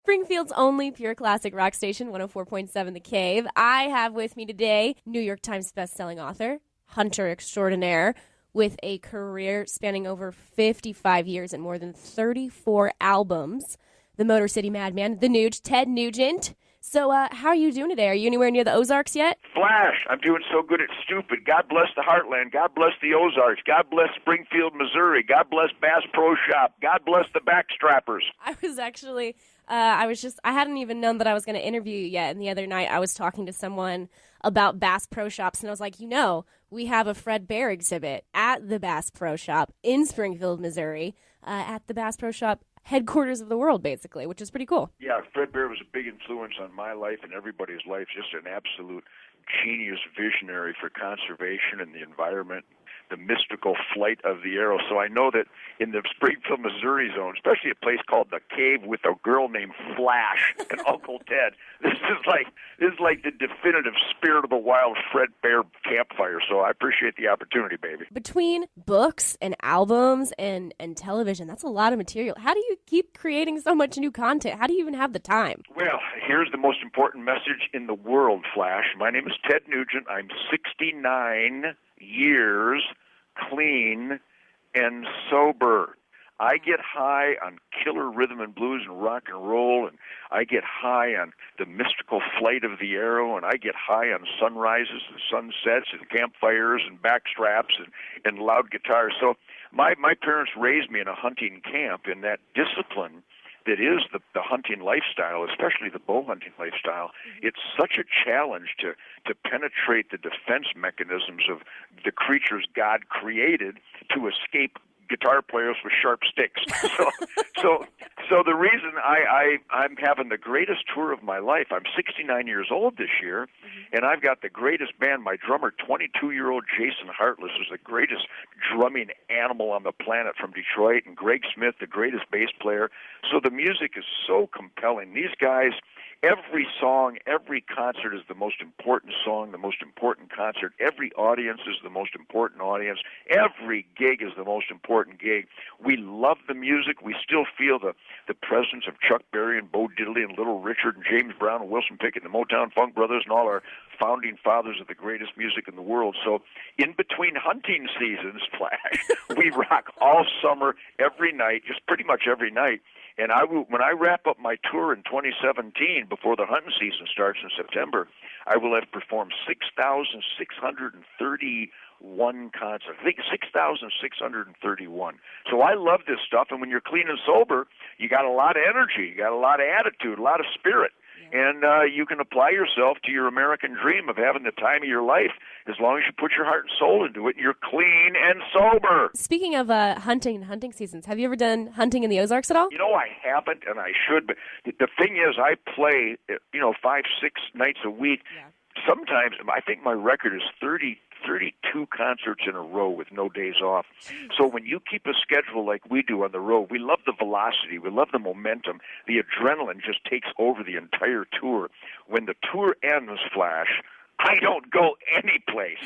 Springfield's only pure classic rock station, 104.7 The Cave. I have with me today New York Times bestselling author, hunter extraordinaire, with a career spanning over 55 years and more than 34 albums, the Motor City Madman, the Nuge, Ted Nugent. So how are you doing today? Are you anywhere near the Ozarks yet? Flash, I'm doing so good it's stupid. God bless the Heartland. God bless the Ozarks. God bless Springfield, Missouri. God bless Bass Pro Shop. God bless the Backstrappers. I was actually, I hadn't even known that I was going to interview you yet. And the other night I was talking to someone about Bass Pro Shops, and I was like, we have a Fred Bear exhibit at the Bass Pro Shop in Springfield, Missouri, at the Bass Pro Shop headquarters of the world, basically, which is pretty cool. Yeah, Fred Bear was a big influence on my life and everybody's life, just an absolute genius visionary for conservation and the environment, the mystical flight of the arrow. So I know that in the Springfield, Missouri zone, especially a place called The Cave with a girl named Flash and Uncle Ted, this is like the definitive spirit of the wild Fred Bear campfire. So I appreciate the opportunity, baby. Between books and albums and television, that's a lot of material. How do you keep creating so much new content? How do you even have the time? Well, here's the most important message in the world, Flash. My name is Ted Nugent. I'm 69 years clean and sober. I get high on killer rhythm and blues and rock and roll, and I get high on the mystical flight of the arrow, and I get high on sunrises and sunsets and campfires and backstraps and loud guitars. So my parents raised me in a hunting camp, in that discipline that is the hunting lifestyle, especially the bow hunting lifestyle. It's such a challenge to penetrate the defense mechanisms of the creatures God created to escape guitar players with sharp sticks. So the reason I'm having the greatest tour of my life, I'm 69 years old this year, and I've got the greatest band. My drummer, 22-year-old Jason Hartless, is the greatest drumming animal on the planet from Detroit, and Greg Smith, the greatest bass player. So the music is so compelling. These guys, every song, every concert is the most important song, the most important concert. Every audience is the most important audience. Every gig is the most important gig. We love the music. We still feel the presence of Chuck Berry and Bo Diddley and Little Richard and James Brown and Wilson Pickett and the Motown Funk Brothers and all our founding fathers of the greatest music in the world. So in between hunting seasons, Flash, we rock all summer, every night, just pretty much every night. And when I wrap up my tour in 2017, before the hunting season starts in September, I will have performed 6,631 concerts. I think 6,631. So I love this stuff. And when you're clean and sober, you got a lot of energy, you got a lot of attitude, a lot of spirit. And you can apply yourself to your American dream of having the time of your life as long as you put your heart and soul into it and you're clean and sober. Speaking of hunting and hunting seasons, have you ever done hunting in the Ozarks at all? I haven't, and I should, but the thing is, I play, 5-6 nights a week. Yeah. Sometimes, I think my record is 32 concerts in a row with no days off. So when you keep a schedule like we do on the road, we love the velocity, we love the momentum. The adrenaline just takes over the entire tour. When the tour ends, Flash, I don't go any place.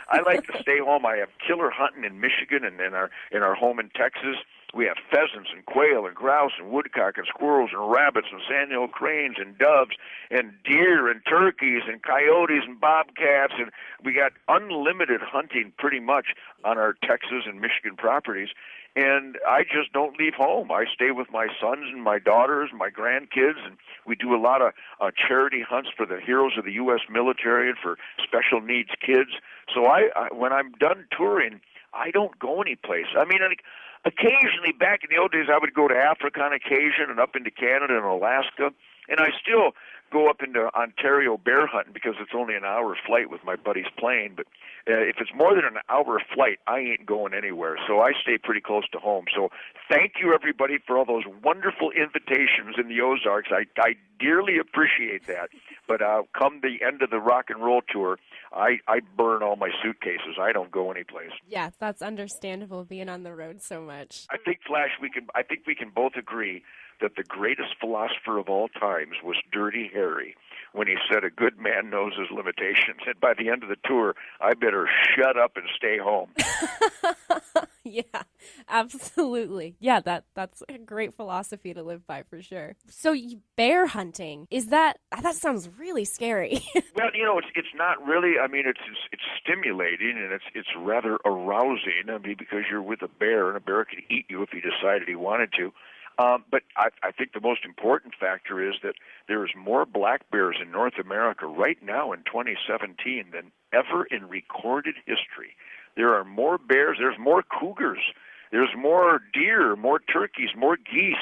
I like to stay home. I have killer hunting in Michigan and in our home in Texas. We have pheasants and quail and grouse and woodcock and squirrels and rabbits and sandhill cranes and doves and deer and turkeys and coyotes and bobcats, and we got unlimited hunting pretty much on our Texas and Michigan properties. And I just don't leave home. I stay with my sons and my daughters and my grandkids, and we do a lot of charity hunts for the heroes of the U.S. military and for special needs kids. So I when I'm done touring, I don't go anyplace. I mean, occasionally, back in the old days, I would go to Africa on occasion and up into Canada and Alaska, and I still go up into Ontario bear hunting because it's only an hour flight with my buddy's plane. But if it's more than an hour flight, I ain't going anywhere. So I stay pretty close to home. So thank you, everybody, for all those wonderful invitations in the Ozarks. I dearly appreciate that. But come the end of the rock and roll tour, I burn all my suitcases. I don't go anyplace. Yeah, that's understandable, being on the road so much. I think, Flash, we can both agree that the greatest philosopher of all times was Dirty Harry when he said a good man knows his limitations. And by the end of the tour, I better shut up and stay home. Yeah, absolutely. Yeah, that's a great philosophy to live by for sure. So bear hunting, that sounds really scary. Well, it's not really. I mean, it's stimulating and it's rather arousing. I mean, because you're with a bear and a bear could eat you if he decided he wanted to. But I think the most important factor is that there is more black bears in North America right now in 2017 than ever in recorded history. There are more bears. There's more cougars. There's more deer, more turkeys, more geese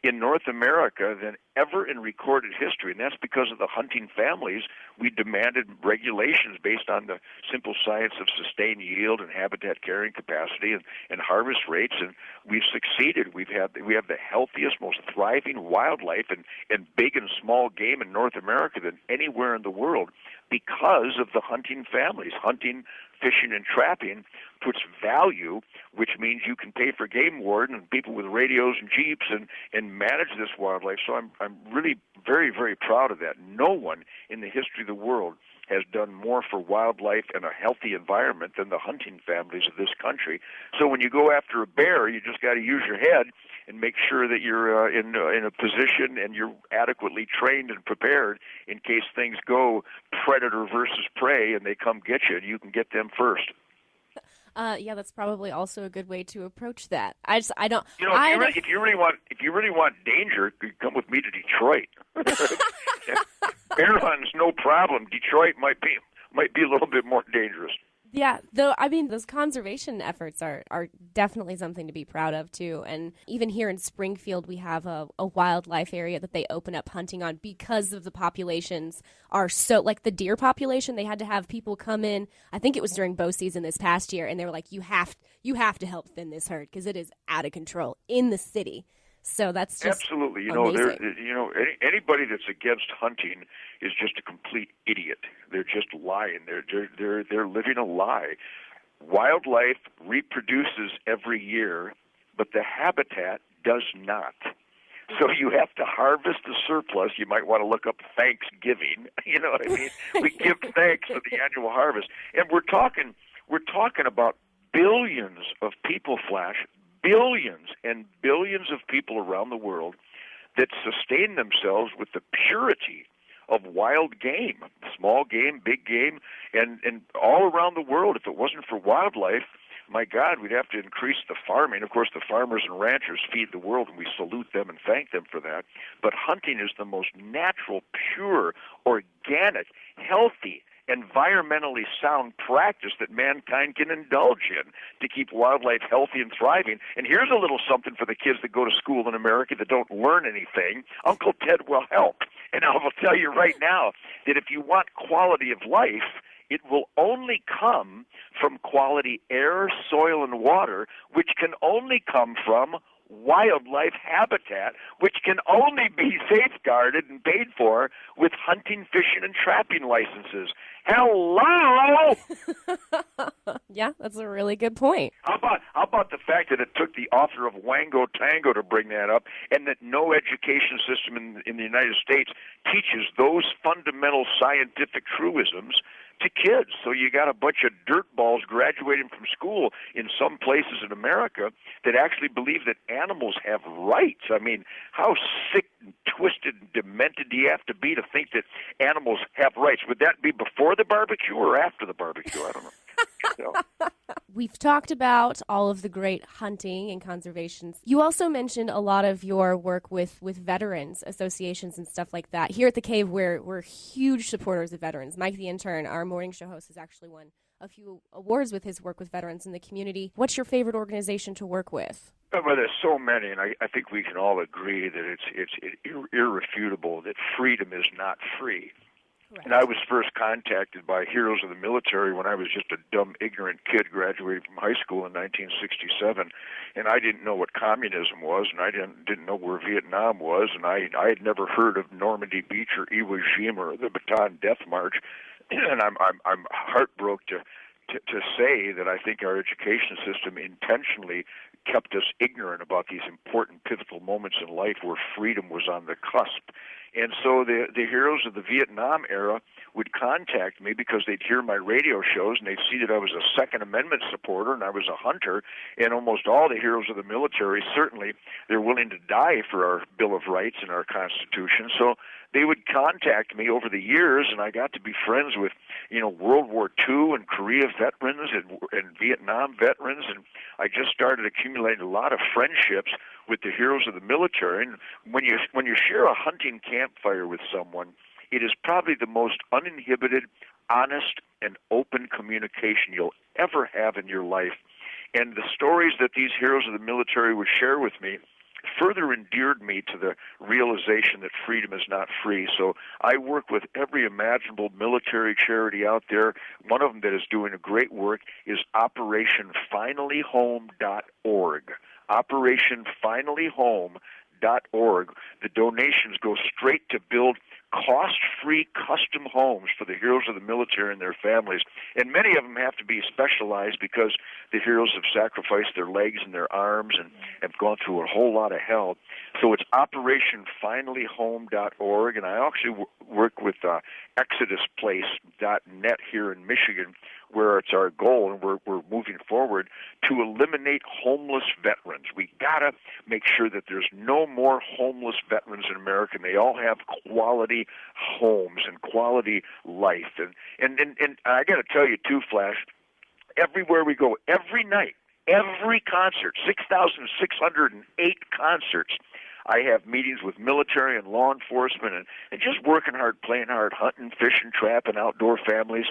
in North America than ever in recorded history, and that's because of the hunting families. We demanded regulations based on the simple science of sustained yield and habitat carrying capacity and harvest rates, and we've succeeded. We have the healthiest, most thriving wildlife and big and small game in North America than anywhere in the world because of the hunting families. Hunting, fishing, and trapping puts value, which means you can pay for game warden and people with radios and jeeps and manage this wildlife. So I'm really very, very proud of that. No one in the history of the world has done more for wildlife and a healthy environment than the hunting families of this country. So when you go after a bear, you just got to use your head and make sure that you're in a position and you're adequately trained and prepared in case things go predator versus prey and they come get you, and you can get them first. Yeah, that's probably also a good way to approach that. I don't. If you really want danger, you come with me to Detroit. Bear hunting's no problem. Detroit might be a little bit more dangerous. Yeah, though, I mean, those conservation efforts are definitely something to be proud of, too. And even here in Springfield, we have a wildlife area that they open up hunting on because of the populations are so, like the deer population, they had to have people come in, I think it was during bow season this past year, and they were like, you have to help thin this herd because it is out of control in the city. So that's just absolutely. Amazing. Anybody that's against hunting is just a complete idiot. They're just lying. They're living a lie. Wildlife reproduces every year, but the habitat does not. So you have to harvest the surplus. You might want to look up Thanksgiving. You know what I mean? We give thanks for the annual harvest, and we're talking about billions of people, Flash. Billions and billions of people around the world that sustain themselves with the purity of wild game, small game, big game, and all around the world. If it wasn't for wildlife, my God, we'd have to increase the farming. Of course, the farmers and ranchers feed the world, and we salute them and thank them for that. But hunting is the most natural, pure, organic, healthy, environmentally sound practice that mankind can indulge in to keep wildlife healthy and thriving. And here's a little something for the kids that go to school in America that don't learn anything. Uncle Ted will help. And I will tell you right now that if you want quality of life, it will only come from quality air, soil, and water, which can only come from wildlife habitat, which can only be safeguarded and paid for with hunting, fishing, and trapping licenses. Hello! Yeah, that's a really good point. How about the fact that it took the author of Wango Tango to bring that up, and that no education system in the United States teaches those fundamental scientific truisms to kids. So you got a bunch of dirtballs graduating from school in some places in America that actually believe that animals have rights. I mean, how sick and twisted and demented do you have to be to think that animals have rights? Would that be before the barbecue or after the barbecue? I don't know. We've talked about all of the great hunting and conservations. You also mentioned a lot of your work with veterans associations and stuff like that. Here at the Cave, we're huge supporters of veterans. Mike the intern, our morning show host, has actually won a few awards with his work with veterans in the community. What's your favorite organization to work with? Well, there's so many, and I think we can all agree that it's irrefutable that freedom is not free. Correct. And I was first contacted by heroes of the military when I was just a dumb, ignorant kid graduating from high school in 1967, and I didn't know what communism was, and I didn't know where Vietnam was, and I had never heard of Normandy Beach or Iwo Jima or the Bataan Death March, and I'm heartbroken to say that I think our education system intentionally kept us ignorant about these important pivotal moments in life where freedom was on the cusp. And so the heroes of the Vietnam era would contact me because they'd hear my radio shows and they'd see that I was a Second Amendment supporter and I was a hunter, and almost all the heroes of the military, certainly, they're willing to die for our Bill of Rights and our Constitution. So they would contact me over the years, and I got to be friends with, World War II and Korea veterans and Vietnam veterans, and I just started accumulating a lot of friendships with the heroes of the military. And when you share a hunting campfire with someone, it is probably the most uninhibited, honest, and open communication you'll ever have in your life. And the stories that these heroes of the military would share with me further endeared me to the realization that freedom is not free. So I work with every imaginable military charity out there. One of them that is doing a great work is OperationFinallyHome.org. OperationFinallyHome.org. The donations go straight to build cost-free custom homes for the heroes of the military and their families. And many of them have to be specialized because the heroes have sacrificed their legs and their arms and have gone through a whole lot of hell. So it's OperationFinallyHome.org, and I actually work with ExodusPlace.net here in Michigan, where it's our goal, and we're moving forward to eliminate homeless veterans. We gotta make sure that there's no more homeless veterans in America, and they all have quality homes and quality life. And I gotta tell you too, Flash, everywhere we go, every night, every concert, 6,608 concerts, I have meetings with military and law enforcement and just working hard, playing hard, hunting, fishing, trapping, outdoor families.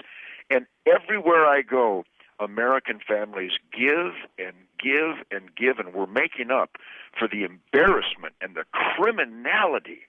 And everywhere I go, American families give and give and give, and we're making up for the embarrassment and the criminality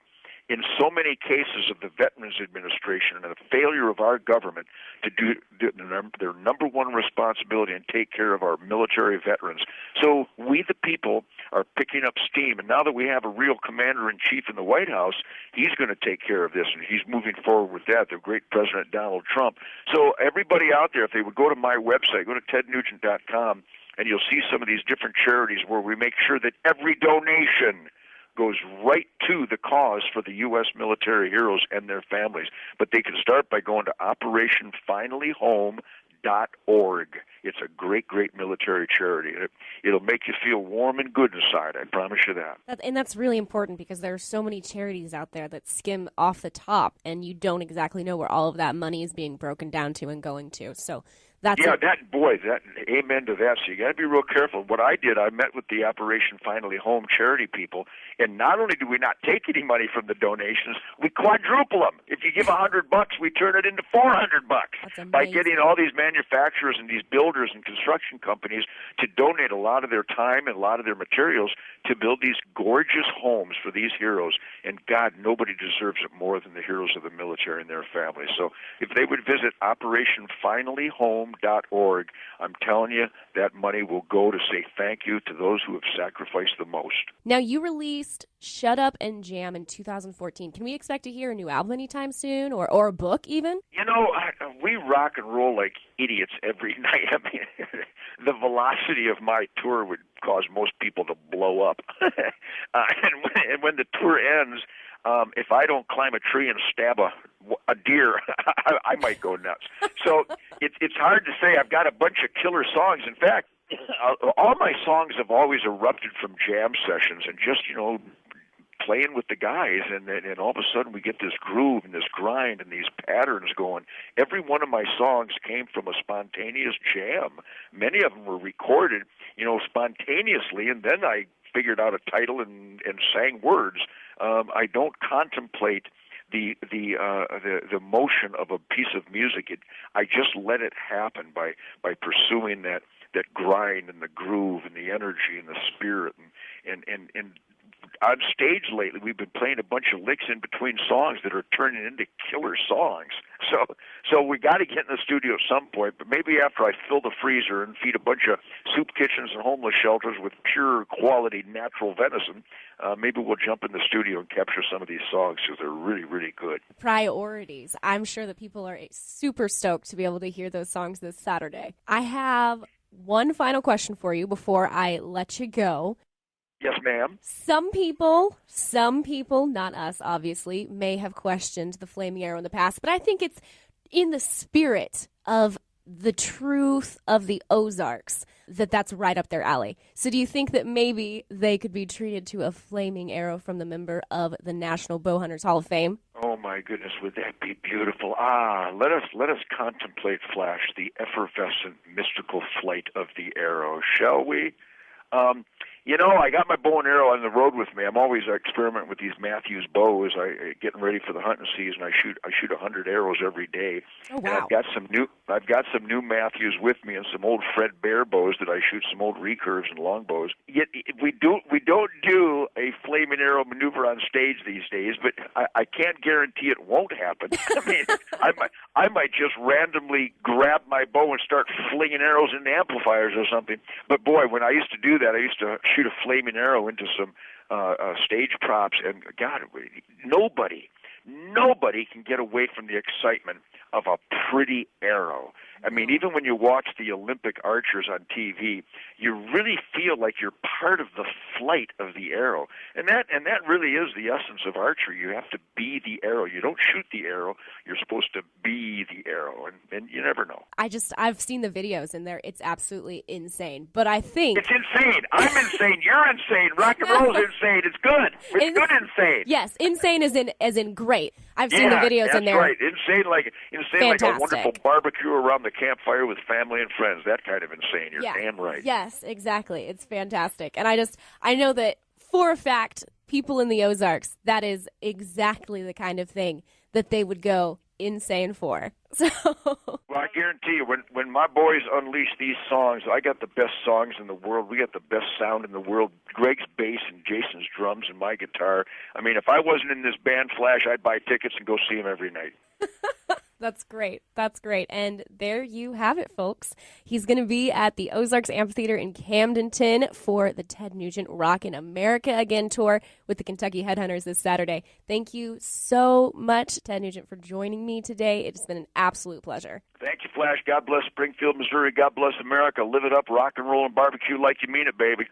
in so many cases of the Veterans Administration and the failure of our government to do their number one responsibility and take care of our military veterans. So we, the people, are picking up steam. And now that we have a real commander-in-chief in the White House, he's going to take care of this, and he's moving forward with that, the great President Donald Trump. So everybody out there, if they would go to my website, go to tednugent.com, and you'll see some of these different charities where we make sure that every donation goes right to the cause for the U.S. military heroes and their families. But they can start by going to OperationFinallyHome.org. It's a great, great military charity. It'll make you feel warm and good inside, I promise you that. And that's really important because there are so many charities out there that skim off the top, and you don't exactly know where all of that money is being broken down to and going to. So that's amen to that. So you got to be real careful. What I did, I met with the Operation Finally Home charity people, and not only do we not take any money from the donations, we quadruple them. If you give $100, we turn it into $400 by getting all these manufacturers and these builders and construction companies to donate a lot of their time and a lot of their materials to build these gorgeous homes for these heroes. And God, nobody deserves it more than the heroes of the military and their families. So if they would visit OperationFinallyHome.org, I'm telling you, that money will go to say thank you to those who have sacrificed the most. Now, you released Shut Up and Jam in 2014. Can we expect to hear a new album anytime soon, or a book even? We rock and roll like idiots every night. I mean, the velocity of my tour would cause most people to blow up. And when the tour ends, if I don't climb a tree and stab a deer, I might go nuts. So it's hard to say. I've got a bunch of killer songs. In fact, all my songs have always erupted from jam sessions and just, playing with the guys, and all of a sudden we get this groove and this grind and these patterns going. Every one of my songs came from a spontaneous jam. Many of them were recorded, spontaneously, and then I figured out a title and sang words. I don't contemplate the motion of a piece of music. I just let it happen by pursuing that grind and the groove and the energy and the spirit and on stage lately, we've been playing a bunch of licks in between songs that are turning into killer songs. So we got to get in the studio at some point, but maybe after I fill the freezer and feed a bunch of soup kitchens and homeless shelters with pure quality natural venison, maybe we'll jump in the studio and capture some of these songs because they're really, really good. Priorities. I'm sure that people are super stoked to be able to hear those songs this Saturday. I have one final question for you before I let you go. Yes, ma'am. Some people, not us, obviously, may have questioned the flaming arrow in the past, but I think it's in the spirit of the truth of the Ozarks, that's right up their alley. So do you think that maybe they could be treated to a flaming arrow from the member of the National Bowhunters Hall of Fame? Oh my goodness, would that be beautiful? Let us contemplate, Flash, the effervescent, mystical flight of the arrow, shall we? I got my bow and arrow on the road with me. I'm always experimenting with these Matthews bows. Getting ready for the hunting season. I shoot 100 arrows every day. Oh, wow. And I've got some new Matthews with me and some old Fred Bear bows that I shoot some old recurves and longbows. Yet we don't do a flaming arrow maneuver on stage these days, but I can't guarantee it won't happen. I mean, I might just randomly grab my bow and start flinging arrows into amplifiers or something. But boy, when I used to do that, I used to shoot a flaming arrow into some stage props, and God, nobody can get away from the excitement of a pretty arrow. I mean, even when you watch the Olympic archers on TV, you really feel like you're part of the flight of the arrow. And that really is the essence of archery. You have to be the arrow. You don't shoot the arrow. You're supposed to be the arrow, and you never know. I've seen the videos, and it's absolutely insane. But I think... It's insane. I'm insane. You're insane. Rock and roll's insane. It's good. It's good insane. Yes, insane as in great. I've seen the videos in there. That's right. Insane like a wonderful barbecue around the campfire with family and friends. That kind of insane. You're damn right. Yes, exactly. It's fantastic. And I know that for a fact, people in the Ozarks, that is exactly the kind of thing that they would go insane for. So well, I guarantee you, when my boys unleash these songs, I got the best songs in the world. We got the best sound in the world. Greg's bass and Jason's drums and my guitar. I mean, if I wasn't in this band, Flash, I'd buy tickets and go see him every night. That's great. That's great. And there you have it, folks. He's going to be at the Ozarks Amphitheater in Camdenton for the Ted Nugent Rockin' America Again tour with the Kentucky Headhunters this Saturday. Thank you so much, Ted Nugent, for joining me today. It's been an absolute pleasure. Thank you, Flash. God bless Springfield, Missouri. God bless America. Live it up, rock and roll, and barbecue like you mean it, baby.